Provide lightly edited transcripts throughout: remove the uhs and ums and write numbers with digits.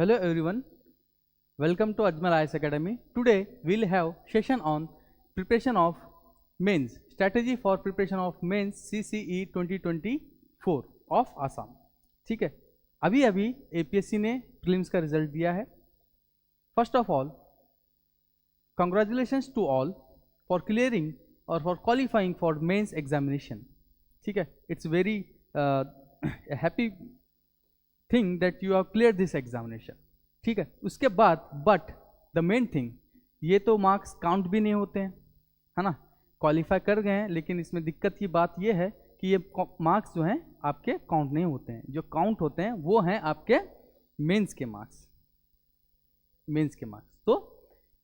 Hello everyone, welcome to Ajmal IAS Academy. Today we'll have session on preparation of mains, strategy for preparation of mains CCE 2024 of Assam. ठीक है, अभी APSC ने prelims का result दिया है. First of all congratulations to all for clearing or for qualifying for mains examination. ठीक है, it's very happy thing that you have clear this examination. ठीक है, उसके बाद बट द मेन थिंग, ये तो मार्क्स काउंट भी नहीं होते हैं, है ना. क्वालिफाई कर गए हैं, लेकिन इसमें दिक्कत की बात ये है कि ये मार्क्स जो हैं आपके काउंट नहीं होते हैं. जो काउंट होते हैं वो हैं आपके मेंस के मार्क्स. तो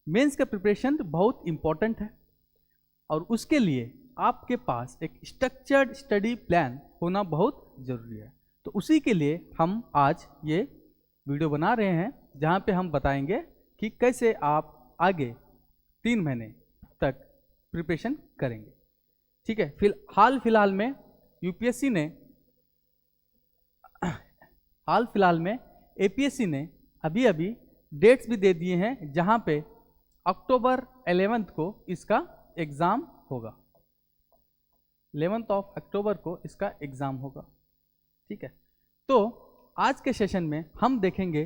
मेंस का प्रिपरेशन बहुत इंपॉर्टेंट है और उसके लिए आपके पास एक स्ट्रक्चर्ड स्टडी प्लान होना बहुत ज़रूरी है. तो उसी के लिए हम आज ये वीडियो बना रहे हैं जहाँ पे हम बताएंगे कि कैसे आप आगे 3 महीने तक प्रिपरेशन करेंगे. ठीक है, हाल फिलहाल में APSC ने अभी डेट्स भी दे दिए हैं जहाँ पे अक्टूबर 11 को इसका एग्ज़ाम होगा. 11 अक्टूबर को इसका एग्ज़ाम होगा. ठीक है, तो आज के सेशन में हम देखेंगे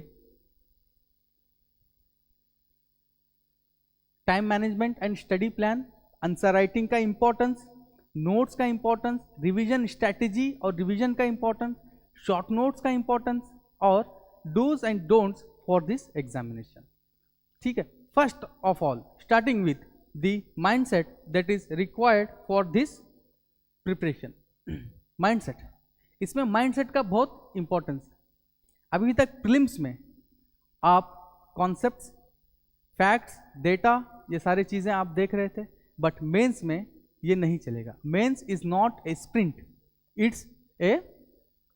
time management and study plan, answer writing का इंपॉर्टेंस, नोट्स का इंपॉर्टेंस, रिवीजन स्ट्रैटेजी और रिवीजन का इंपॉर्टेंस, शॉर्ट नोट्स का इंपॉर्टेंस और dos and don'ts for this examination. ठीक है, first of all starting with the mindset that is required for this preparation. Mindset, इसमें mindset का बहुत इंपॉर्टेंस है. अभी तक प्रीलिम्स में आप कॉन्सेप्ट्स, फैक्ट्स, डेटा, ये सारी चीज़ें आप देख रहे थे, बट मेंस में ये नहीं चलेगा. Mains is not a sprint, it's a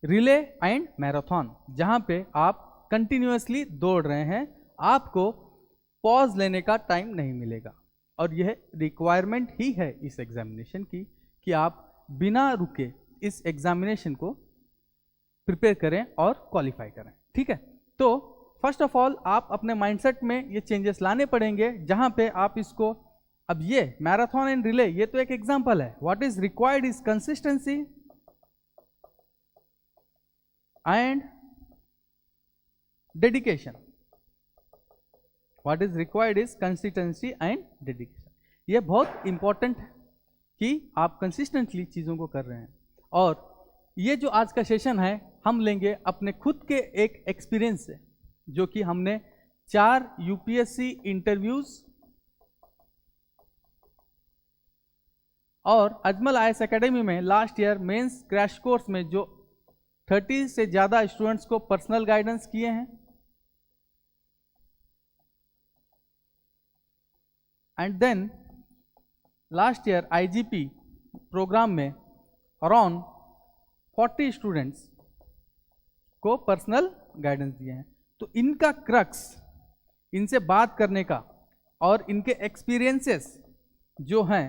relay and marathon, जहाँ पे आप कंटिन्यूअसली दौड़ रहे हैं. आपको पॉज लेने का टाइम नहीं मिलेगा और यह रिक्वायरमेंट ही है इस एग्जामिनेशन की कि आप बिना रुके इस एग्जामिनेशन को प्रिपेयर करें और क्वालिफाई करें. ठीक है, तो फर्स्ट ऑफ ऑल आप अपने माइंडसेट में ये चेंजेस लाने पड़ेंगे जहां पे आप इसको, अब ये मैराथन एंड रिले ये तो एक एग्जांपल है. What is required is consistency and dedication. What is required is consistency and dedication. ये बहुत इंपॉर्टेंट है कि आप कंसिस्टेंटली चीज़ों को कर रहे हैं. और ये जो आज का सेशन है हम लेंगे अपने खुद के एक एक्सपीरियंस से, जो कि हमने 4 UPSC इंटरव्यूज और अजमल IAS एकेडमी में last year mains crash course में जो 30 से ज़्यादा स्टूडेंट्स को पर्सनल गाइडेंस किए हैं. And then last year IGP program में अराउंड 40 स्टूडेंट्स को पर्सनल गाइडेंस दिए हैं. तो इनका क्रक्स, इनसे बात करने का और इनके एक्सपीरियंसेस जो हैं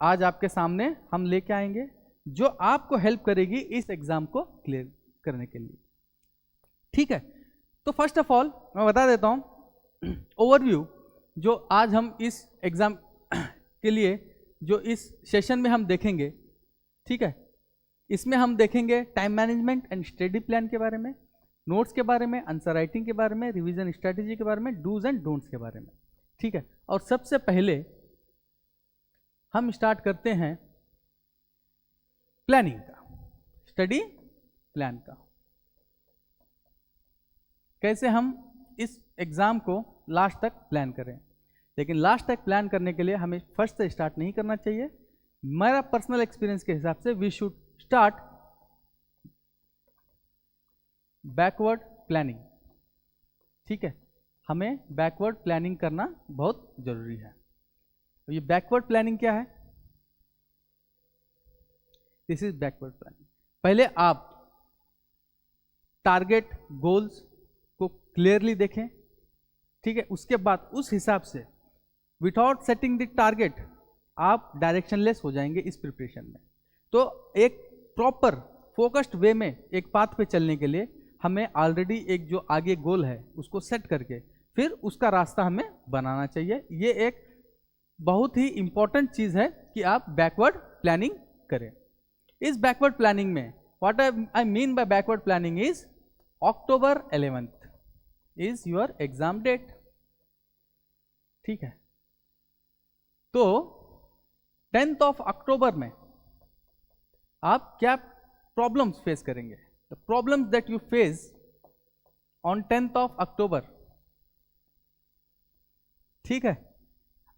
आज आपके सामने हम लेके आएंगे, जो आपको हेल्प करेगी इस एग्ज़ाम को क्लियर करने के लिए. ठीक है, तो फर्स्ट ऑफ ऑल मैं बता देता हूँ ओवरव्यू जो आज हम इस एग्ज़ाम के लिए जो इस सेशन में हम देखेंगे. ठीक है, इसमें हम देखेंगे time management and study plan के बारे में, नोट्स के बारे में, आंसर राइटिंग के बारे में, रिवीजन स्ट्रैटेजी के बारे में, डूज एंड डोंट्स के बारे में. ठीक है, और सबसे पहले हम स्टार्ट करते हैं प्लानिंग का, स्टडी प्लान का. कैसे हम इस एग्जाम को लास्ट तक प्लान करें. लेकिन लास्ट तक प्लान करने के लिए हमें फर्स्ट से स्टार्ट नहीं करना चाहिए. मेरा पर्सनल एक्सपीरियंस के हिसाब से we should start backward planning. ठीक है, हमें बैकवर्ड प्लानिंग करना बहुत जरूरी है. तो ये बैकवर्ड प्लानिंग क्या है? This is backward planning. पहले आप टारगेट गोल्स को क्लियरली देखें. ठीक है, उसके बाद उस हिसाब से विदाउट सेटिंग द टारगेट आप डायरेक्शनलेस हो जाएंगे इस प्रिपरेशन में. तो एक प्रॉपर फोकस्ड वे में एक पाथ पे चलने के लिए हमें ऑलरेडी एक जो आगे गोल है उसको सेट करके फिर उसका रास्ता हमें बनाना चाहिए। ये एक बहुत ही इंपॉर्टेंट चीज है कि आप बैकवर्ड प्लानिंग करें। इस बैकवर्ड प्लानिंग में what I mean by backward planning is October 11th is your exam date. ठीक है, तो 10th of October में आप क्या प्रॉब्लम्स फेस करेंगे? The problems that you face on 10th of October। ठीक है,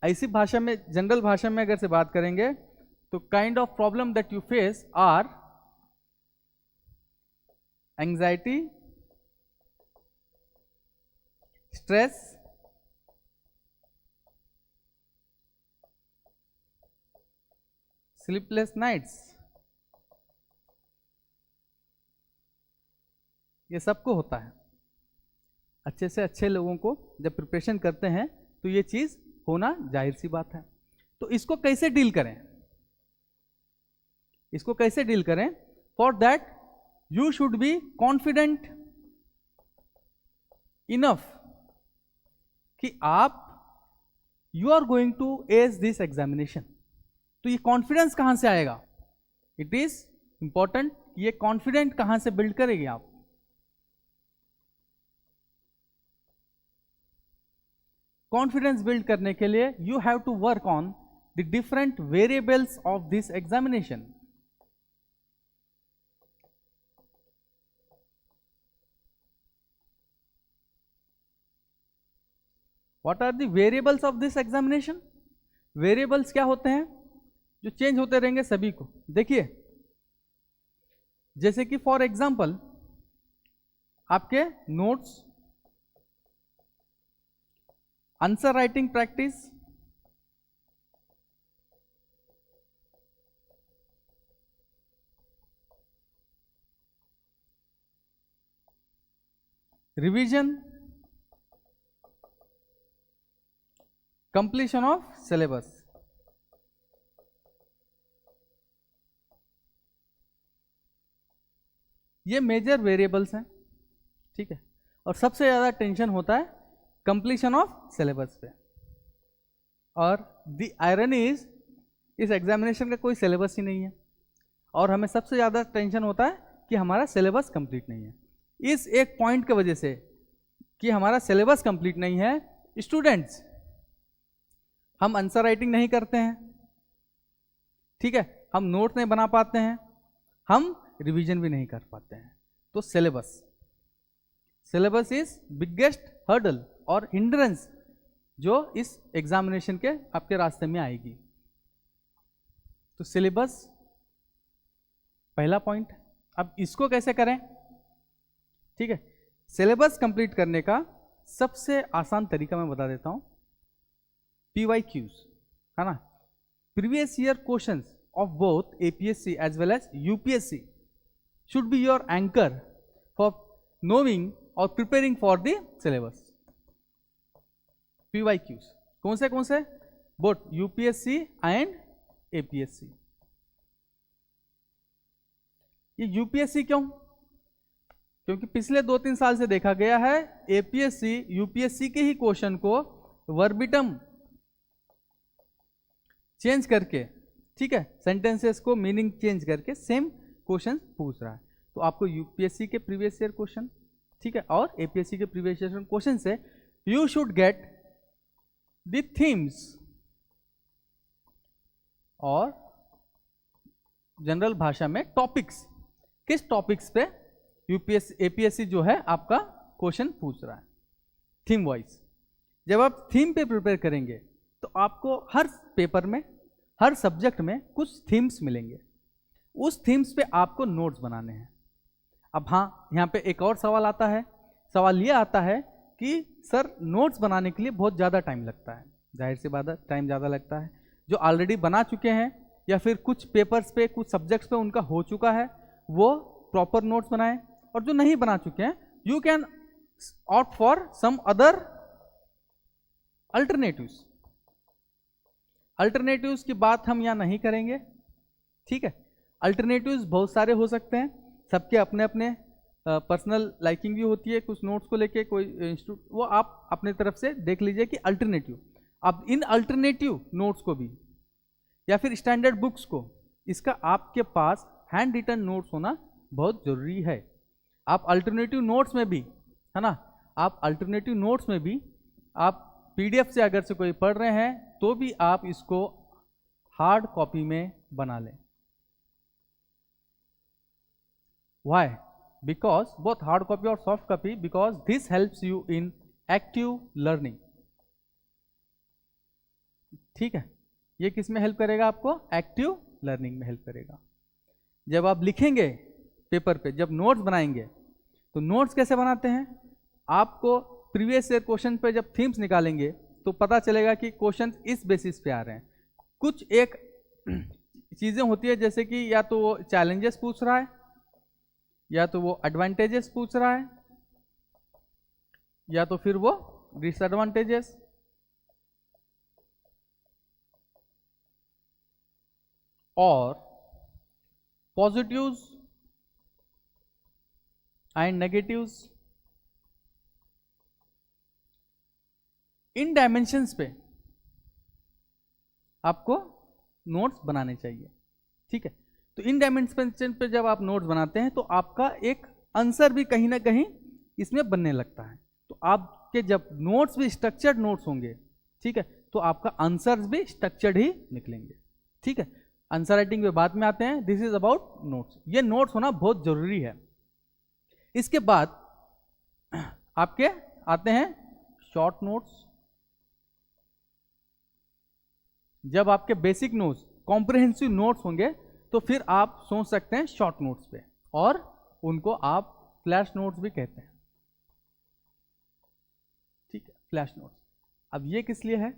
ऐसी भाषा में, जनरल भाषा में अगर से बात करेंगे तो kind of problem that you face are anxiety, stress, sleepless nights. ये सबको होता है। अच्छे से अच्छे लोगों को जब प्रिपरेशन करते हैं तो ये चीज होना जाहिर सी बात है। तो इसको कैसे डील करें? इसको कैसे डील करें? For that you should be confident enough कि आप you are going to ace this examination. तो ये कॉन्फिडेंस कहां से आएगा? It is important. ये कॉन्फिडेंट कहां से बिल्ड करेंगे आप? कॉन्फिडेंस बिल्ड करने के लिए you have to work on the different variables of this examination. What are the variables of this examination? Variables क्या होते हैं? जो चेंज होते रहेंगे सभी को। देखिए, जैसे कि फॉर एग्जांपल आपके notes, answer writing practice, revision, completion of syllabus. ये मेजर वेरिएबल्स हैं। ठीक है, और सबसे ज़्यादा टेंशन होता है कंप्लीशन ऑफ सिलेबस पे। और द आयरनी इज इस एग्जामिनेशन का कोई सिलेबस ही नहीं है और हमें सबसे ज़्यादा टेंशन होता है कि हमारा सिलेबस कंप्लीट नहीं है। इस एक पॉइंट की वजह से कि हमारा सिलेबस कंप्लीट नहीं है, स्टूडेंट्स हम आंसर राइटिंग नहीं करते हैं। ठीक है, हम नोट नहीं बना पाते हैं, हम रिवीजन भी नहीं कर पाते हैं। तो सिलेबस इज बिगेस्ट हर्डल और हिंड्रेंस जो इस एग्जामिनेशन के आपके रास्ते में आएगी। तो सिलेबस पहला पॉइंट। अब इसको कैसे करें? ठीक है, सिलेबस कंप्लीट करने का सबसे आसान तरीका मैं बता देता हूं, PYQs है ना। Previous year questions of both APSC as well as UPSC should be your anchor for knowing or preparing for the syllabus. PYQs कौन से? Both UPSC and APSC। ये UPSC क्यों? क्योंकि पिछले 2-3 साल से देखा गया है APSC UPSC के ही क्वेश्चन को वर्बिटम चेंज करके, ठीक है, सेंटेंसेस को मीनिंग चेंज करके सेम क्वेश्चन पूछ रहा है। तो आपको यूपीएससी के प्रीवियस ईयर क्वेश्चन, ठीक है, और एपीएससी के प्रीवियस ईयर क्वेश्चन से you should get the themes और जनरल भाषा में टॉपिक्स, किस टॉपिक्स पे यूपीएससी एपीएससी जो है आपका क्वेश्चन पूछ रहा है, थीम वाइज। जब आप थीम पे प्रिपेयर करेंगे तो आपको हर पेपर में, हर सब्जेक्ट में कुछ थीम्स मिलेंगे। उस थीम्स पे आपको नोट्स बनाने हैं। अब हाँ, यहाँ पे एक और सवाल आता है। सवाल ये आता है कि सर नोट्स बनाने के लिए बहुत ज़्यादा टाइम लगता है। जाहिर सी बात है, टाइम ज़्यादा लगता है। जो ऑलरेडी बना चुके हैं या फिर कुछ पेपर्स पे, कुछ सब्जेक्ट्स पे उनका हो चुका है, वो प्रॉपर नोट्स बनाएं। और जो नहीं बना चुके हैं, you can opt for some other alternatives. Alternatives की बात हम यहाँ नहीं करेंगे, ठीक है। अल्टरनेटिव्स बहुत सारे हो सकते हैं, सबके अपने अपने पर्सनल लाइकिंग भी होती है कुछ नोट्स को लेके, कोई इंस्टीट्यूट, वो आप अपने तरफ से देख लीजिए कि अल्टरनेटिव, अब इन अल्टरनेटिव नोट्स को भी या फिर स्टैंडर्ड बुक्स को, इसका आपके पास हैंड रिटन नोट्स होना बहुत जरूरी है। आप अल्टरनेटिव नोट्स में भी, है ना, आप अल्टरनेटिव नोट्स में भी आप पीडीएफ से अगर से कोई पढ़ रहे हैं तो भी आप इसको हार्ड कॉपी में बना लें। Why? Because both hard copy और soft copy, because this helps you in active learning। ठीक है, ये किस में हेल्प करेगा आपको? एक्टिव लर्निंग में हेल्प करेगा। जब आप लिखेंगे पेपर पे, जब नोट्स बनाएंगे, तो नोट्स कैसे बनाते हैं? आपको प्रीवियस ईयर क्वेश्चन पे जब थीम्स निकालेंगे तो पता चलेगा कि क्वेश्चन इस बेसिस पे आ रहे हैं। कुछ एक चीजें होती है जैसे कि या तो वो चैलेंजेस पूछ रहा है, या तो वो एडवांटेजेस पूछ रहा है, या तो फिर वो डिसएडवांटेजेस। और positives and negatives, in dimensions पे आपको नोट्स बनाने चाहिए। ठीक है, तो इन डायमेंशन पे जब आप नोट्स बनाते हैं तो आपका एक आंसर भी कहीं ना कहीं इसमें बनने लगता है। तो आपके जब नोट्स भी स्ट्रक्चर्ड नोट्स होंगे, ठीक है, तो आपका आंसर्स भी स्ट्रक्चर्ड ही निकलेंगे। ठीक है, आंसर राइटिंग पे बाद में आते हैं, दिस इज अबाउट नोट्स। ये नोट्स होना बहुत जरूरी है। इसके बाद आपके आते हैं शॉर्ट नोट्स। जब आपके बेसिक नोट्स, कॉम्प्रिहेंसिव नोट्स होंगे तो फिर आप सोच सकते हैं शॉर्ट नोट्स पे, और उनको आप फ्लैश नोट्स भी कहते हैं। ठीक है, फ्लैश नोट्स। अब ये किस लिए है?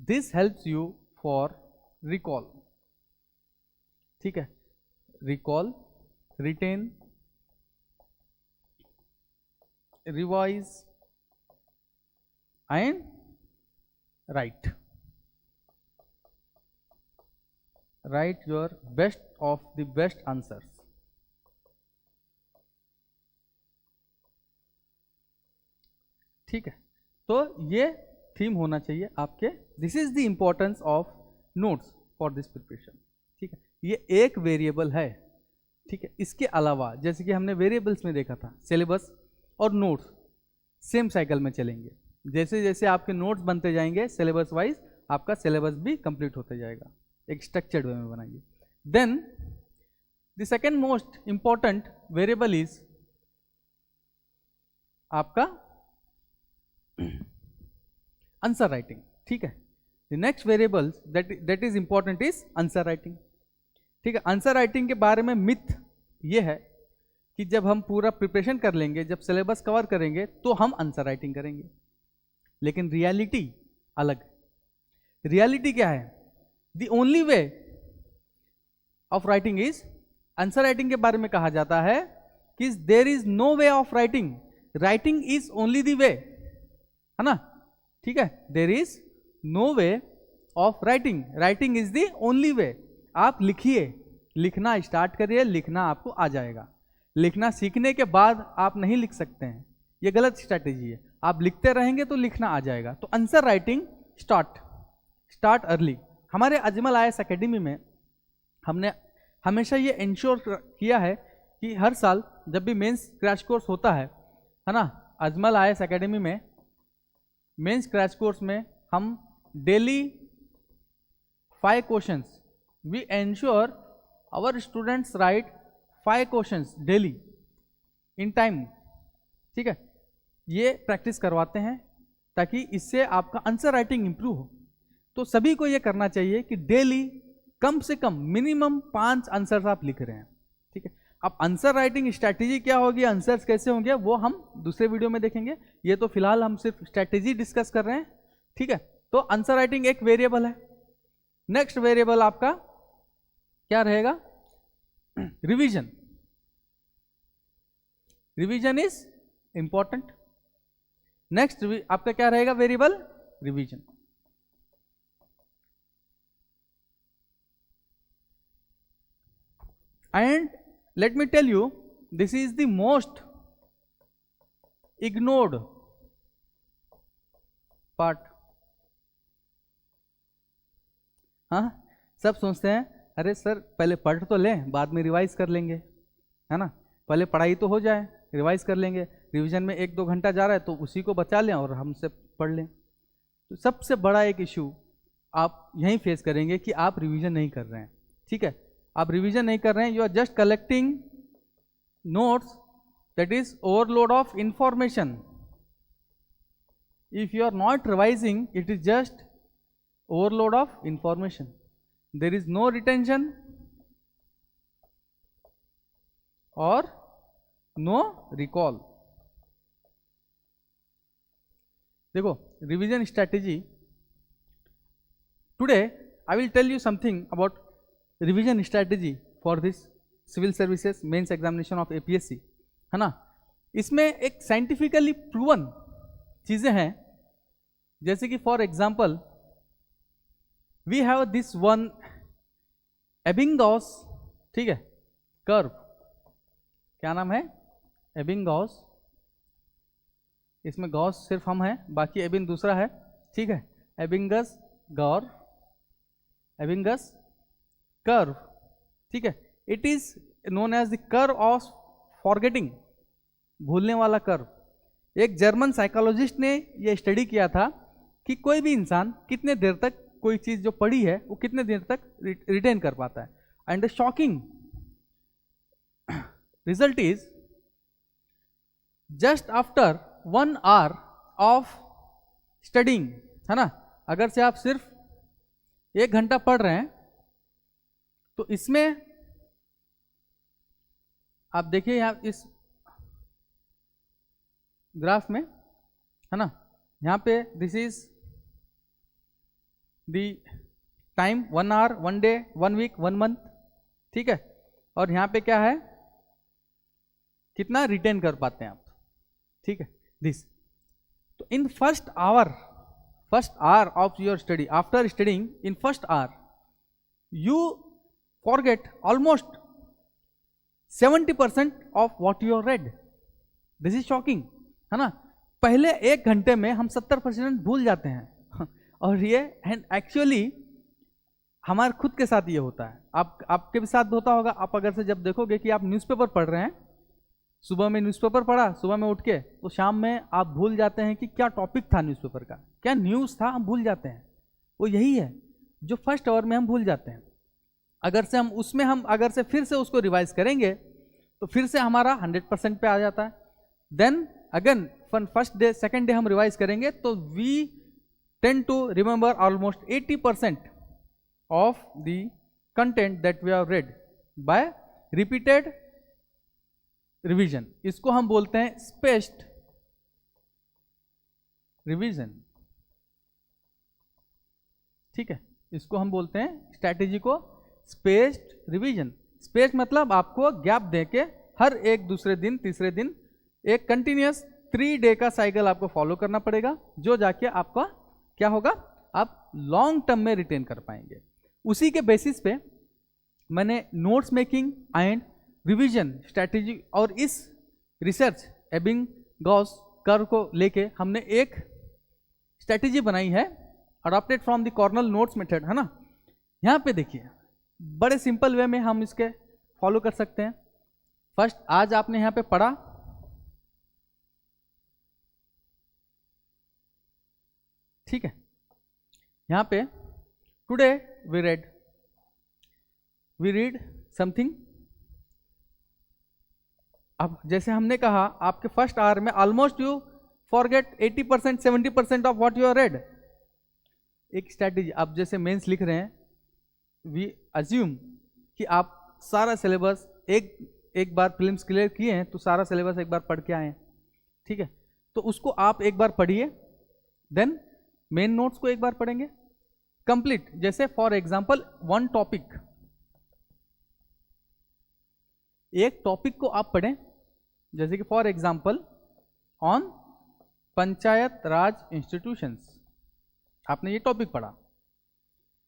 This helps you for recall. ठीक है, recall, retain, revise and write. Write your best of the best answers। ठीक है, तो ये थीम होना चाहिए आपके। This is the importance of notes for this preparation. ठीक है, ये एक वेरिएबल है। ठीक है, इसके अलावा जैसे कि हमने वेरिएबल्स में देखा था, सिलेबस और नोट्स सेम साइकिल में चलेंगे। जैसे जैसे आपके नोट्स बनते जाएंगे सिलेबस वाइज, आपका सिलेबस भी कंप्लीट होते जाएगा। एक स्ट्रक्चर्ड वे में बनाइए। Then the second most important variable is आपका आंसर राइटिंग। ठीक है, the next variable that is important is answer writing. ठीक है, आंसर राइटिंग के बारे में मिथ ये है कि जब हम पूरा प्रिपरेशन कर लेंगे, जब सिलेबस कवर करेंगे तो हम आंसर राइटिंग करेंगे, लेकिन रियलिटी अलग। रियलिटी क्या है? The only way of writing is, answer writing के बारे में कहा जाता है कि there is no way of writing, writing is only the way, है ना? ठीक है, there is no way of writing, writing is the only way। आप लिखिए, लिखना स्टार्ट करिए, लिखना आपको आ जाएगा। लिखना सीखने के बाद आप नहीं लिख सकते हैं, ये गलत स्ट्रैटेजी है। आप लिखते रहेंगे तो लिखना आ जाएगा। तो आंसर राइटिंग स्टार्ट अर्ली। हमारे अजमल आईएएस एकेडमी में हमने हमेशा ये इंश्योर किया है कि हर साल जब भी मेंस क्रैश कोर्स होता है ना, अजमल आईएएस एकेडमी में मेंस क्रैश कोर्स में हम daily 5 questions, we ensure our students write 5 questions daily in time. ठीक है, ये प्रैक्टिस करवाते हैं ताकि इससे आपका आंसर राइटिंग इंप्रूव हो। तो सभी को ये करना चाहिए कि डेली कम से कम मिनिमम 5 आंसर्स आप लिख रहे हैं। ठीक है, अब आंसर राइटिंग स्ट्रैटेजी क्या होगी, आंसर्स कैसे होंगे, वो हम दूसरे वीडियो में देखेंगे। ये तो फिलहाल हम सिर्फ स्ट्रैटेजी डिस्कस कर रहे हैं। ठीक है, तो आंसर राइटिंग एक वेरिएबल है। नेक्स्ट वेरिएबल आपका क्या रहेगा? Revision. Revision is important. Next आपका क्या रहेगा variable? Revision. And let me tell you, this is the most ignored part. हाँ, सब सोचते हैं अरे सर पहले पढ़ तो लें, बाद में रिवाइज कर लेंगे, है ना, पहले पढ़ाई तो हो जाए, रिवाइज कर लेंगे, रिवीजन में 1-2 घंटा जा रहा है तो उसी को बचा लें और हमसे पढ़ लें। तो सबसे बड़ा एक इशू आप यहीं फेस करेंगे कि आप रिवीजन नहीं कर रहे हैं। ठीक है, आप रिवीजन नहीं कर रहे हैं, you are just collecting notes, that is overload of information. If you are not revising, it is just overload of information. There is no retention or no recall. देखो, revision strategy. Today I will tell you something about revision strategy for this civil services mains examination of APSC, है ना। इसमें एक scientifically proven चीजें हैं, जैसे कि for example we have this one Ebbinghaus, ठीक है, कर्व, क्या नाम है, Ebbinghaus। इसमें गॉस सिर्फ हम हैं, बाकी एबिन दूसरा है, ठीक है, Ebbinghaus कर्व, ठीक है। It is known as the curve of forgetting, भूलने वाला कर्व। एक जर्मन साइकोलॉजिस्ट ने यह स्टडी किया था कि कोई भी इंसान कितने देर तक कोई चीज जो पढ़ी है वो कितने देर तक रिटेन कर पाता है। And the shocking result is just after 1 hour of studying, है ना, अगर से आप सिर्फ 1 घंटा पढ़ रहे हैं तो इसमें आप देखिए यहां इस ग्राफ में, है ना, यहां पे this is the time 1 hour, 1 day, 1 week, 1 month, ठीक है। और यहाँ पे क्या है, कितना रिटेन कर पाते हैं आप, ठीक है, दिस। तो in first hour of your study, after studying in first hour you forget almost 70% of what you read. This is shocking, है ना। पहले 1 घंटे में हम 70% भूल जाते हैं और ये एक्चुअली हमारे खुद के साथ ये होता है, आपके भी साथ होता होगा। आप अगर से जब देखोगे कि आप न्यूज़पेपर पढ़ रहे हैं, सुबह में न्यूज़पेपर पढ़ा, सुबह में उठ के, तो शाम में आप भूल जाते हैं कि क्या टॉपिक था न्यूज़पेपर का, क्या न्यूज़ था, हम भूल जाते हैं। वो यही है जो फर्स्ट आवर में हम भूल जाते हैं। अगर से हम उसमें अगर से फिर से उसको रिवाइज करेंगे तो फिर से हमारा 100% पे आ जाता है। Then again first day second day हम रिवाइज करेंगे तो we tend to remember almost 80% of the content that we have read by repeated revision. इसको हम बोलते हैं spaced revision, ठीक है, इसको हम बोलते हैं स्ट्रैटेजी को spaced revision। स्पेस मतलब आपको गैप देके हर एक दूसरे दिन तीसरे दिन एक कंटिन्यूस 3 day का साइकिल आपको फॉलो करना पड़ेगा, जो जाके आपका क्या होगा, आप लॉन्ग टर्म में रिटेन कर पाएंगे। उसी के बेसिस पे मैंने notes making and revision strategy और इस रिसर्च एबिंगहॉस कर्व को लेके हमने एक स्ट्रैटेजी बनाई है, adopted from the Cornell notes method, है ना। यहाँ पे देखिए बड़े सिंपल वे में हम इसके फॉलो कर सकते हैं। फर्स्ट, आज आपने यहाँ पे पढ़ा, ठीक है, यहां पे टुडे वी रीड समथिंग। अब जैसे हमने कहा आपके फर्स्ट आवर में almost you forget 80% 70% of what you are read. एक स्ट्रैटेजी, आप जैसे मेंस लिख रहे हैं, वी अज्यूम कि आप सारा सिलेबस एक बार फिल्म्स क्लियर किए हैं तो सारा सिलेबस एक बार पढ़ के आए हैं, ठीक है। तो उसको आप एक बार पढ़िए, देन मेन नोट्स को एक बार पढ़ेंगे कंप्लीट। जैसे फॉर एग्जांपल वन टॉपिक, एक टॉपिक को आप पढ़ें, जैसे कि for example on panchayat Raj institutions, आपने ये टॉपिक पढ़ा,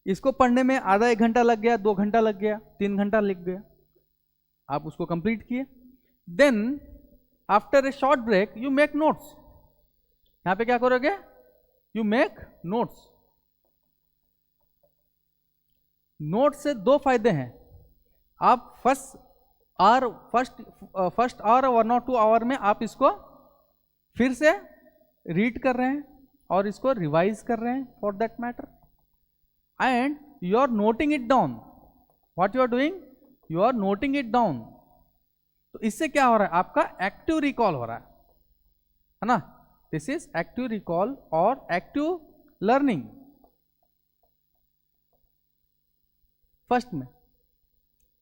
इसको पढ़ने में आधा 1 घंटा लग गया, 2 घंटा लग गया, 3 घंटा लग गया। आप उसको कंप्लीट किए। Then after a short break you make notes. यहां पे क्या करोगे, यू मेक नोट्स। नोट से दो फायदे हैं, आप फर्स्ट आवर 1 और 2 आवर में आप इसको फिर से रीड कर रहे हैं और इसको रिवाइज कर रहे हैं for that matter, and you are noting it down. What you are doing, you are noting it down. तो इससे क्या हो रहा है, आपका एक्टिव रिकॉल हो रहा है ना। दिस इज एक्टिव रिकॉल और एक्टिव लर्निंग फर्स्ट में।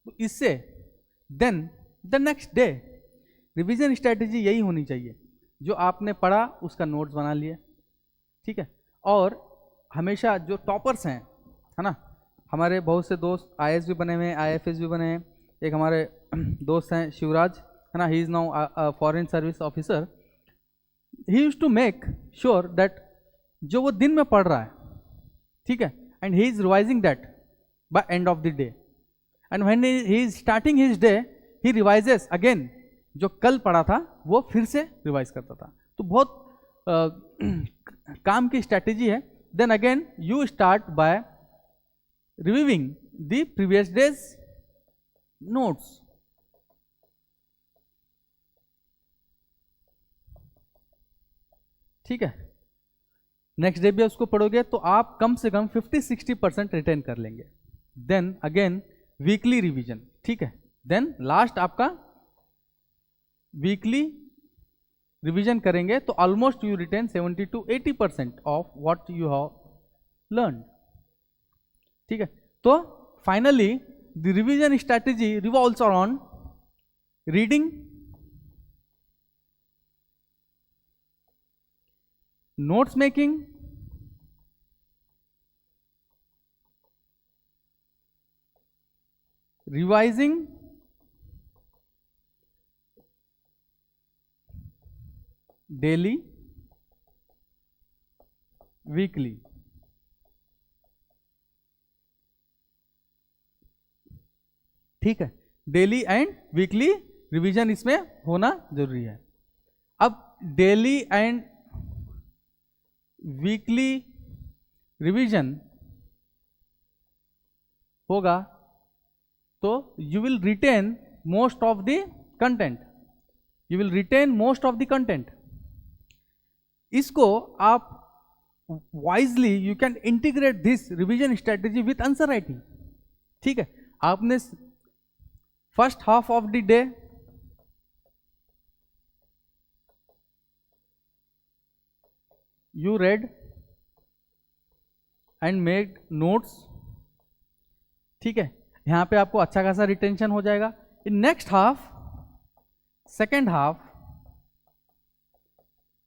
तो इससे then the next day revision strategy यही होनी चाहिए, जो आपने पढ़ा उसका नोट्स बना लिया, ठीक है। और हमेशा जो टॉपर्स हैं, है ना, हमारे बहुत से दोस्त आईएएस भी बने हुए हैं, आईएफएस भी बने हैं। एक हमारे दोस्त हैं शिवराज, है ना, he is now foreign service officer. He used to make sure that जो वो दिन में पढ़ रहा है, ठीक है, and he is revising that by end of the day, and when he is starting his day he revises again, जो कल पढ़ा था वो फिर से रिवाइज करता था। तो बहुत काम की स्ट्रैटेजी है। Then again you start by reviewing the previous days notes. ठीक है, नेक्स्ट डे भी उसको पढ़ोगे तो आप कम से कम 50-60% रिटेन कर लेंगे। देन अगेन वीकली रिवीजन, ठीक है। देन लास्ट आपका वीकली रिवीजन करेंगे तो almost you retain 70-80% of what you have learn, ठीक है। तो finally the revision strategy revolves around reading, notes making, revising, daily, weekly. ठीक है, डेली एंड वीकली रिवीजन इसमें होना जरूरी है। अब डेली एंड वीकली रिवीजन होगा तो you will retain most of the content, you will retain most of the content। इसको आप wisely you can integrate this revision strategy with answer writing, ठीक है। आपने first half of the day you read and made notes, ठीक है, यहां पे आपको अच्छा खासा रिटेंशन हो जाएगा। In next half, second half,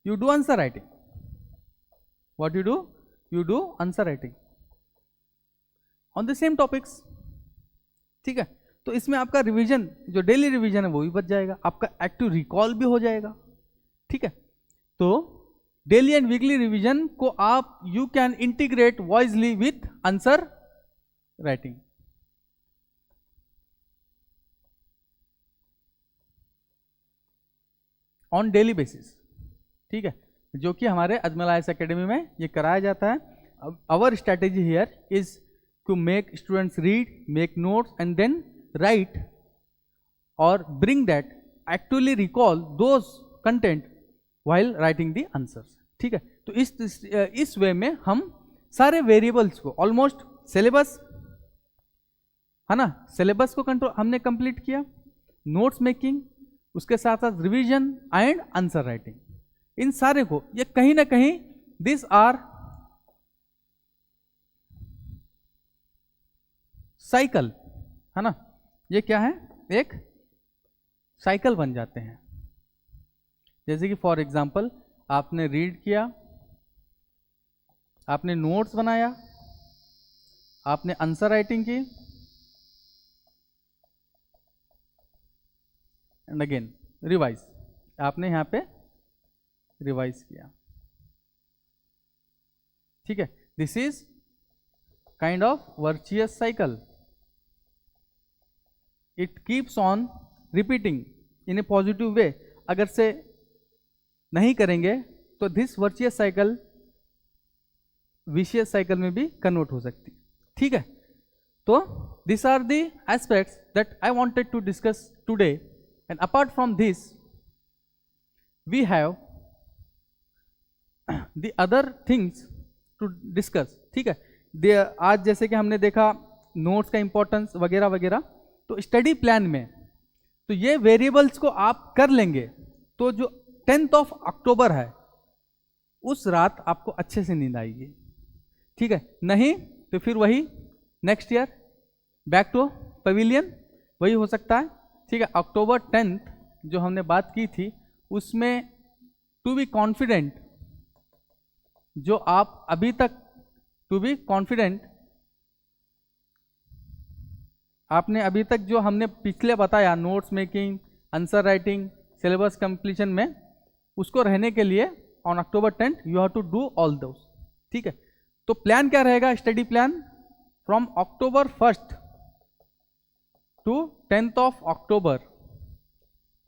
you do answer writing. What you do answer writing on the same topics, ठीक है। तो इसमें आपका रिवीजन, जो डेली रिवीजन है वो भी बच जाएगा, आपका एक्टिव रिकॉल भी हो जाएगा, ठीक है। तो डेली एंड वीकली रिवीजन को आप you can integrate voicely with answer writing. On daily basis, ठीक है, जो कि हमारे अजमल आईएएस एकेडमी में ये कराया जाता है। Our strategy here is to make students read, make notes and then write और bring that actually recall those content while writing the answers, ठीक है। तो इस वे में हम सारे वेरिएबल्स को ऑलमोस्ट सिलेबस, है ना, सिलेबस को कंट्रोल हमने कंप्लीट किया, नोट्स मेकिंग, उसके साथ साथ रिवीजन एंड आंसर राइटिंग, इन सारे को ये कहीं ना कहीं दिस आर साइकिल, है ना, ये क्या है, एक साइकिल बन जाते हैं। जैसे कि फॉर एग्जांपल आपने रीड किया, आपने नोट्स बनाया, आपने आंसर राइटिंग की, एंड अगेन रिवाइज, आपने यहां पे रिवाइज किया, ठीक है। This is kind of virtuous cycle, it keeps on repeating in a positive way अगर से नहीं करेंगे तो this virtuous cycle vicious cycle में भी कन्वर्ट हो सकती है। ठीक है, तो this are the aspects that I wanted to discuss today, and apart from this we have the other things to discuss. ठीक है, आज जैसे कि हमने देखा नोट्स का इंपॉर्टेंस वगैरह वगैरह, तो स्टडी प्लान में तो ये वेरिएबल्स को आप कर लेंगे तो जो 10 अक्टूबर है उस रात आपको अच्छे से नींद आएगी। ठीक है, नहीं तो फिर वही next year back to pavilion वही हो सकता है। ठीक है, अक्टूबर 10 जो हमने बात की थी उसमें टू बी कॉन्फिडेंट, जो आप अभी तक टू बी कॉन्फिडेंट आपने अभी तक जो हमने पिछले बताया notes making, answer writing, syllabus completion में, उसको रहने के लिए on October 10 you have to do all those. ठीक है, तो प्लान क्या रहेगा, study plan from October 1 to 10 October.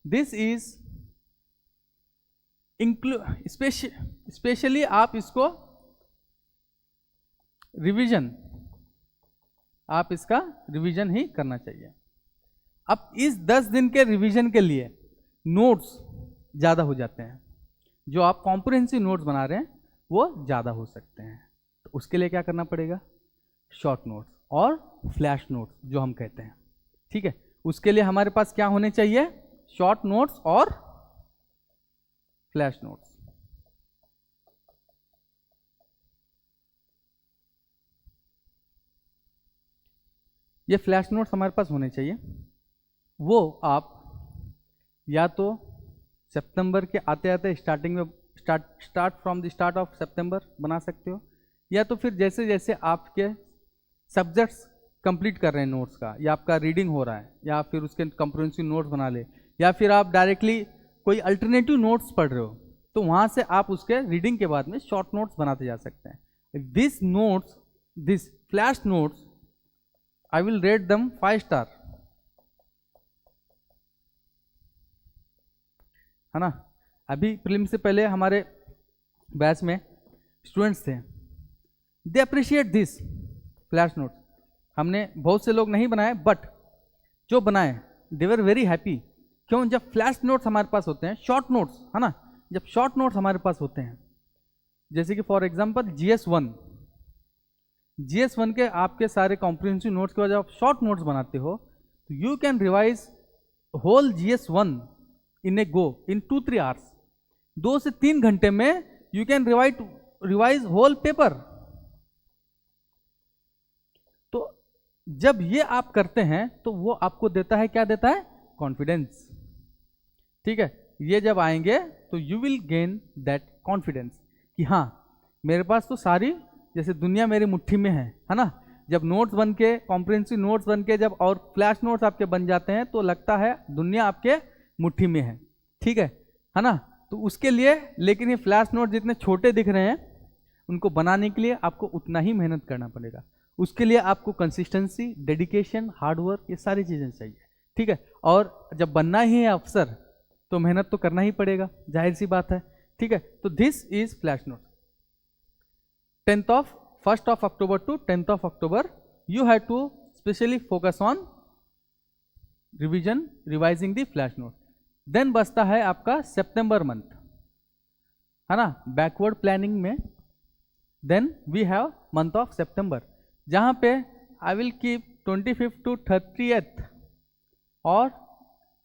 This is specially आप इसको रिवीजन, आप इसका रिवीजन ही करना चाहिए। अब इस 10 दिन के रिवीजन के लिए नोट्स ज़्यादा हो जाते हैं, जो आप कॉम्प्रिहेंसिव नोट्स बना रहे हैं वो ज़्यादा हो सकते हैं, तो उसके लिए क्या करना पड़ेगा, शॉर्ट नोट्स और फ्लैश नोट्स जो हम कहते हैं। ठीक है, उसके लिए हमारे पास क्या होने चाहिए, शॉर्ट नोट्स और फ्लैश नोट्स। ये फ्लैश नोट्स हमारे पास होने चाहिए, वो आप या तो सितंबर के आते आते स्टार्टिंग में start from the start of September बना सकते हो, या तो फिर जैसे जैसे आपके सब्जेक्ट्स कंप्लीट कर रहे हैं नोट्स का, या आपका रीडिंग हो रहा है, या फिर उसके कंप्रिहेंसिव नोट्स बना ले, या फिर आप डायरेक्टली कोई अल्टरनेटिव नोट्स पढ़ रहे हो तो वहाँ से आप उसके रीडिंग के बाद में शॉर्ट नोट्स बनाते जा सकते हैं। This notes, this flash notes I will rate them 5 star, है ना। अभी प्रीलिम से पहले हमारे बैच में स्टूडेंट्स थे, they appreciate this flash notes. हमने बहुत से लोग नहीं बनाए, बट जो बनाए दे वर वेरी हैप्पी। क्यों, जब फ्लैश नोट्स हमारे पास होते हैं, शॉर्ट नोट्स, है ना, जब शॉर्ट नोट्स हमारे पास होते हैं, जैसे कि फॉर एग्जांपल GS1 के आपके सारे कॉम्प्रिहेंसिव नोट्स के बाद जब आप शॉर्ट नोट्स बनाते हो तो you can revise whole GS1 in a go in 2-3 hours. 2 से 3 घंटे में you can revise whole paper. तो जब ये आप करते हैं तो वो आपको देता है, क्या देता है, कॉन्फिडेंस। ठीक है, ये जब आएंगे तो you will gain that confidence कि हाँ मेरे पास तो सारी जैसे दुनिया मेरी मुट्ठी में है ना। जब नोट्स बन के, कॉम्प्रिहेंसिव नोट्स बन के जब और फ्लैश नोट्स आपके बन जाते हैं तो लगता है दुनिया आपके मुट्ठी में है। ठीक है ना। तो उसके लिए, लेकिन ये फ्लैश नोट जितने छोटे दिख रहे हैं उनको बनाने के लिए आपको उतना ही मेहनत करना पड़ेगा। उसके लिए आपको कंसिस्टेंसी, डेडिकेशन, हार्डवर्क, ये सारी चीज़ें चाहिए। ठीक है, और जब बनना ही है अफसर तो मेहनत तो करना ही पड़ेगा, जाहिर सी बात है। ठीक है, तो this is flash note. 1st of October to 10th of October you have to specially focus on revision, revising the flash note। then बचता है आपका सितंबर मंथ, है ना, बैकवर्ड प्लानिंग में। then we have month of September, जहाँ पे I will keep 25th to 30th और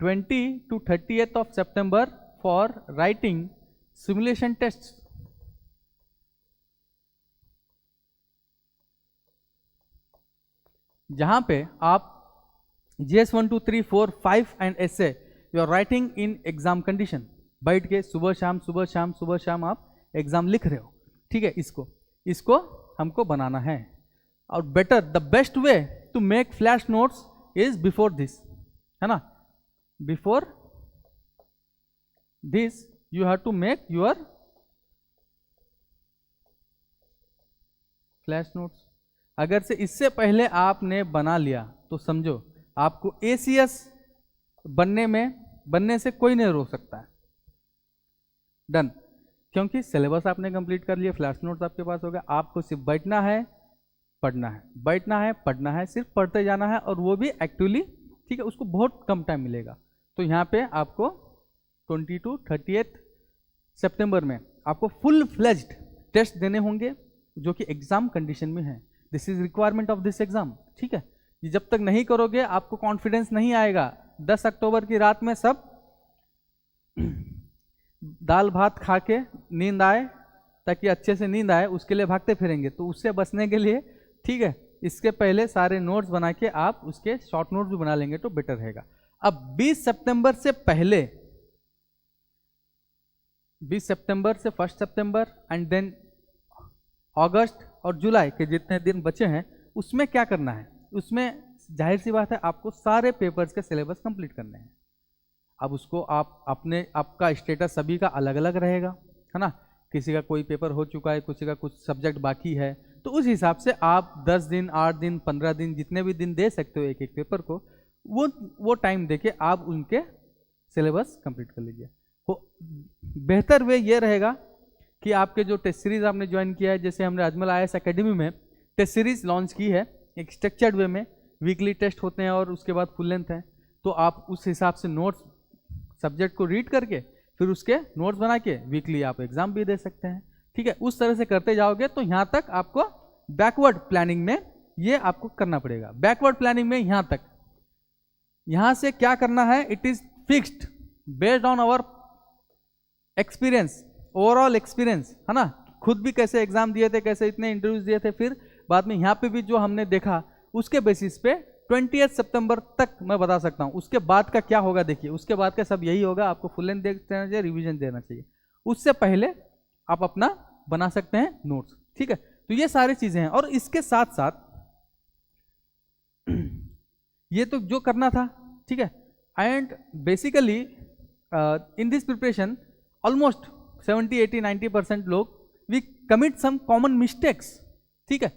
20 to 30th of September for writing simulation tests। जहां पे आप GS 1 2 3 4 5 and essay you are writing in exam condition, बैठ के सुबह शाम आप एग्जाम लिख रहे हो। ठीक है, इसको हमको बनाना है। और better, the best way to make flash notes is before this, है ना। Before this you have to make your flash notes. अगर से इससे पहले आपने बना लिया तो समझो आपको ACS बनने से कोई नहीं रोक सकता है। डन, क्योंकि सिलेबस आपने कंप्लीट कर लिया, फ्लैश नोट्स आपके पास हो गया, आपको सिर्फ बैठना है, पढ़ना है, बैठना है, पढ़ना है, सिर्फ पढ़ते जाना है, और वो भी एक्टिवली, ठीक है, उसको बहुत कम टाइम मिलेगा। तो यहाँ पे आपको 22-30 सितंबर में आपको फुल फ्लेज्ड टेस्ट देने होंगे जो कि एग्जाम कंडीशन में है। This is requirement of this exam, ठीक है। ये जब तक नहीं करोगे आपको कॉन्फिडेंस नहीं आएगा। 10 अक्टूबर की रात में सब दाल भात खा के नींद आए, ताकि अच्छे से नींद आए, उसके लिए भागते फिरेंगे। तो उससे बचने के लिए, ठीक है, इसके पहले सारे नोट्स बना के आप उसके शॉर्ट नोट्स भी बना लेंगे तो बेटर रहेगा। अब 20 सितंबर से पहले, 20 सितंबर से 1 सितंबर एंड देन अगस्त और जुलाई के जितने दिन बचे हैं, उसमें क्या करना है? उसमें जाहिर सी बात है आपको सारे पेपर्स के सिलेबस कंप्लीट करने हैं। अब उसको आप अपने, आपका स्टेटस सभी का अलग अलग रहेगा, है ना। किसी का कोई पेपर हो चुका है, किसी का कुछ सब्जेक्ट बाकी है, तो उस हिसाब से आप 10 दिन, 8 दिन, 15 दिन, जितने भी दिन दे सकते हो एक एक पेपर को, वो टाइम देके आप उनके सिलेबस कंप्लीट कर लीजिए। बेहतर वे ये रहेगा कि आपके जो टेस्ट सीरीज आपने ज्वाइन किया है, जैसे हमने अजमल IAS एकेडमी में टेस्ट सीरीज लॉन्च की है, एक स्ट्रक्चर्ड वे में वीकली टेस्ट होते हैं और उसके बाद फुल लेंथ है, तो आप उस हिसाब से नोट्स सब्जेक्ट को रीड करके फिर उसके नोट्स बना के वीकली आप एग्जाम भी दे सकते हैं, ठीक है। उस तरह से करते जाओगे तो यहाँ तक आपको बैकवर्ड प्लानिंग में ये आपको करना पड़ेगा। बैकवर्ड प्लानिंग में यहाँ तक, यहाँ से क्या करना है, it is fixed based on our experience, overall experience, है ना। खुद भी कैसे एग्जाम दिए थे, कैसे इतने इंटरव्यूज दिए थे, फिर बाद में यहाँ पे भी जो हमने देखा उसके बेसिस पे 20 सितंबर तक मैं बता सकता हूँ। उसके बाद का क्या होगा देखिए, उसके बाद का सब यही होगा, आपको फुल लेंथ देना चाहिए, रिवीजन देना चाहिए। उससे पहले आप अपना बना सकते हैं नोट्स, ठीक है। तो ये सारी चीजें हैं, और इसके साथ साथ ये तो जो करना था, ठीक है। And basically in this preparation almost 70, 80, 90% लोग we commit some common mistakes, ठीक है।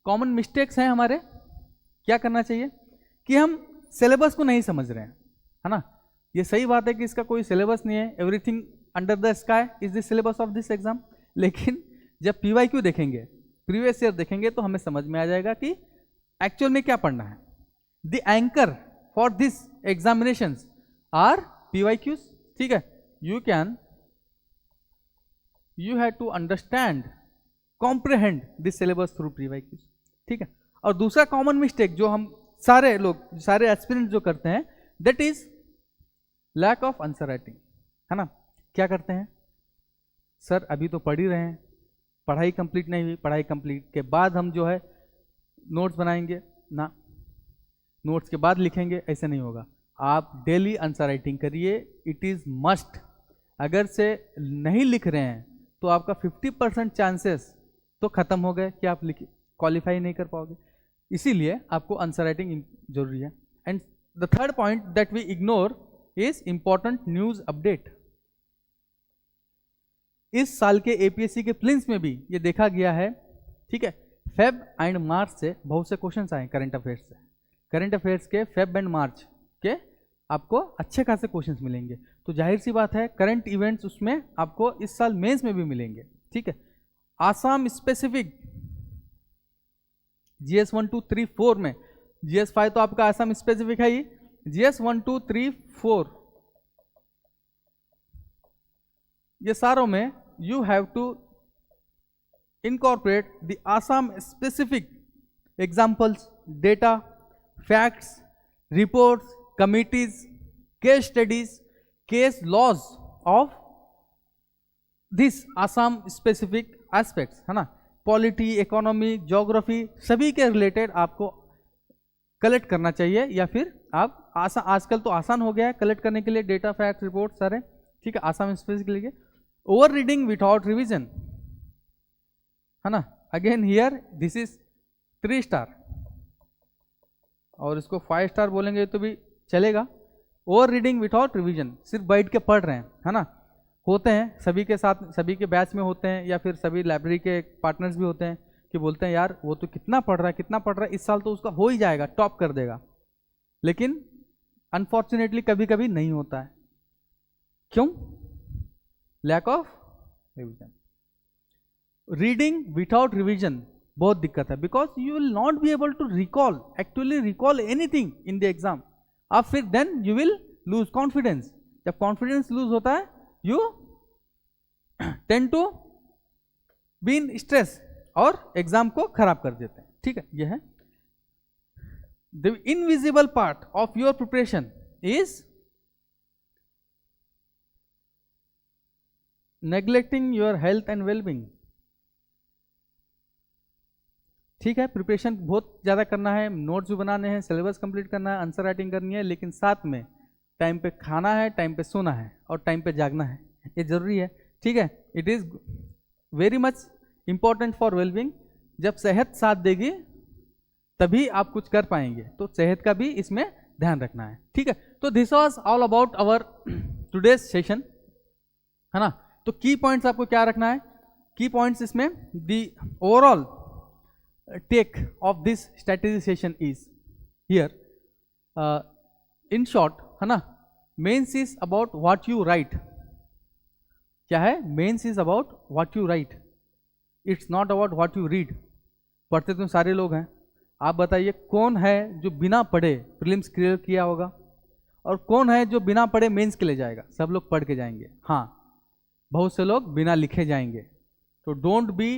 कॉमन मिस्टेक्स हैं हमारे। क्या करना चाहिए कि हम सिलेबस को नहीं समझ रहे हैं, है ना। ये सही बात है कि इसका कोई सिलेबस नहीं है, everything under the sky is the syllabus of this exam. लेकिन जब PYQ देखेंगे, प्रीवियस ईयर देखेंगे, तो हमें समझ में आ जाएगा कि एक्चुअल में क्या पढ़ना है। The anchor for this examinations are PYQs, ठीक है। you have to understand, comprehend this syllabus through PYQs, ठीक है। और दूसरा कॉमन मिस्टेक जो हम सारे लोग, सारे एस्पिरेंट जो करते हैं, that is lack of answer writing, है ना। क्या करते हैं, सर अभी तो पढ़ ही रहे हैं, पढ़ाई कंप्लीट नहीं हुई, पढ़ाई कंप्लीट के बाद हम जो है नोट्स बनाएंगे ना, नोट्स के बाद लिखेंगे, ऐसे नहीं होगा। आप डेली आंसर राइटिंग करिए, इट इज मस्ट। अगर से नहीं लिख रहे हैं तो आपका 50% चांसेस तो खत्म हो गए कि आप क्वालिफाई नहीं कर पाओगे। इसीलिए आपको आंसर राइटिंग जरूरी है। And the third point that we ignore is important news update. इस साल के APSC के प्रीलिम्स में भी ये देखा गया है, ठीक है। फेब एंड मार्च से बहुत से क्वेश्चंस आए करंट अफेयर्स से। करंट अफेयर्स के फेब एंड मार्च के आपको अच्छे खासे क्वेश्चंस मिलेंगे। तो जाहिर सी बात है करंट इवेंट्स उसमें आपको इस साल मेंस में भी मिलेंगे, ठीक है। आसाम स्पेसिफिक GS 1, 2, 3, 4 में, GS 5 तो आपका आसाम स्पेसिफिक है ही, GS 1, 2, 3, 4 ये सारों में you have to incorporate the Assam specific examples, data, facts, reports, committees, case studies, case laws of this Assam specific aspects, है ना। पॉलिटी, इकोनॉमी, ज्योग्राफी सभी के रिलेटेड आपको कलेक्ट करना चाहिए, या फिर आप आजकल तो आसान हो गया है कलेक्ट करने के लिए डेटा, फैक्ट, रिपोर्ट सारे, ठीक है। आसाम स्पेसिफिक लिए ओवर रीडिंग विदाउट रिविजन, है ना। Again here this is 3 star, और इसको 5 स्टार बोलेंगे तो भी चलेगा। ओवर रीडिंग विदाउट रिवीजन, सिर्फ बैठ के पढ़ रहे हैं, है ना। होते हैं सभी के साथ, सभी के बैच में होते हैं, या फिर सभी लाइब्रेरी के पार्टनर्स भी होते हैं कि बोलते हैं यार वो तो कितना पढ़ रहा है, कितना पढ़ रहा है, इस साल तो उसका हो ही जाएगा, टॉप कर देगा। लेकिन अनफॉर्चुनेटली कभी कभी नहीं होता है। क्यों? Lack of revision. Reading without revision बहुत दिक्कत है, because you will not be able to recall, actually recall anything in the exam. आप फिर then you will lose confidence. जब कॉन्फिडेंस लूज होता है you tend to be in stress और exam को खराब कर देते हैं। ठीक है, यह है the invisible part of your preparation is neglecting your health and wellbeing. ठीक है, प्रिपरेशन बहुत ज़्यादा करना है, नोट्स भी बनाने हैं, सिलेबस कंप्लीट करना है, आंसर राइटिंग करनी है, लेकिन साथ में टाइम पे खाना है, टाइम पे सोना है और टाइम पे जागना है, ये जरूरी है। ठीक है, it is very much important for wellbeing. जब सेहत साथ देगी तभी आप कुछ कर पाएंगे, तो सेहत का भी इसमें ध्यान रखना है। ठीक है, तो this was all about our today's session, है ना। तो की पॉइंट्स आपको क्या रखना है? की पॉइंट्स इसमें the overall take of this strategy session is here, in short, है ना, mains is about what you write। क्या है? mains is about what you write, it's not about what you read। पढ़ते तुम सारे लोग हैं, आप बताइए कौन है जो बिना पढ़े प्रीलिम्स क्लियर किया होगा और कौन है जो बिना पढ़े मेंस के लिए जाएगा? सब लोग पढ़ के जाएंगे। हाँ, बहुत से लोग बिना लिखे जाएंगे। तो don't be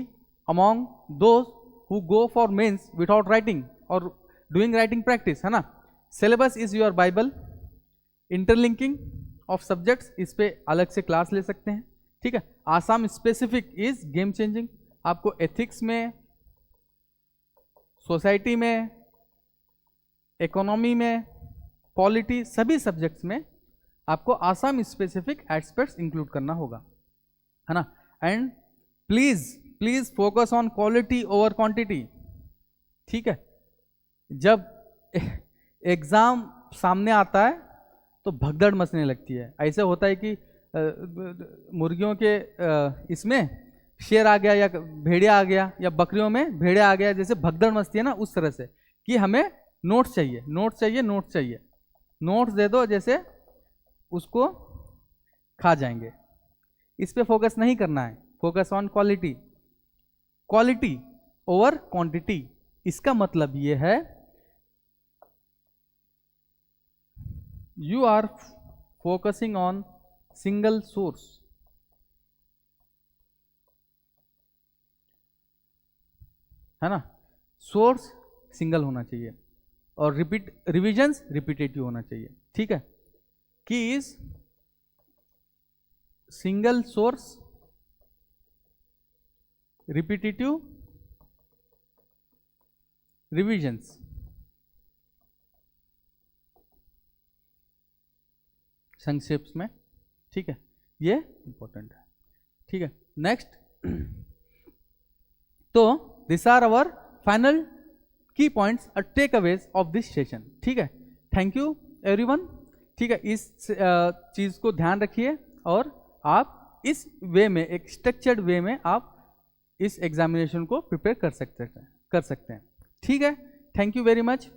among those who go for mains without writing or doing writing practice, है ना। syllabus is your bible, interlinking of subjects, इस पे अलग से क्लास ले सकते हैं। ठीक है, Assam specific is game changing. आपको एथिक्स में, सोसाइटी में, इकोनॉमी में, पॉलिटी, सभी सब्जेक्ट्स में आपको आसाम स्पेसिफिक एस्पेक्ट्स इंक्लूड करना होगा, है ना। And please focus on quality over quantity. ठीक है, जब एग्जाम सामने आता है तो भगदड़ मचने लगती है। ऐसे होता है कि मुर्गियों के इसमें शेर आ गया या भेड़िया आ गया या बकरियों में भेड़िया आ गया, जैसे भगदड़ मचती है ना, उस तरह से कि हमें नोट्स चाहिए, नोट्स चाहिए, नोट्स चाहिए, नोट्स दे दो, जैसे उसको खा जाएंगे। इस पे फोकस नहीं करना है, focus on quality, quality over quantity. इसका मतलब ये है you are focusing on single source, है ना। सोर्स सिंगल होना चाहिए और रिविजन्स रिपीटेटिव होना चाहिए। ठीक है, की is single source, repetitive, revisions. संक्षेप में, ठीक है, ये इंपॉर्टेंट है। ठीक है, नेक्स्ट, तो this are our final key points और takeaways of this session. ठीक है, थैंक यू एवरीवन। ठीक है, इस चीज को ध्यान रखिए और आप इस वे में, एक स्ट्रक्चर्ड वे में आप इस एग्जामिनेशन को प्रिपेयर कर सकते हैं। ठीक है, थैंक यू वेरी मच।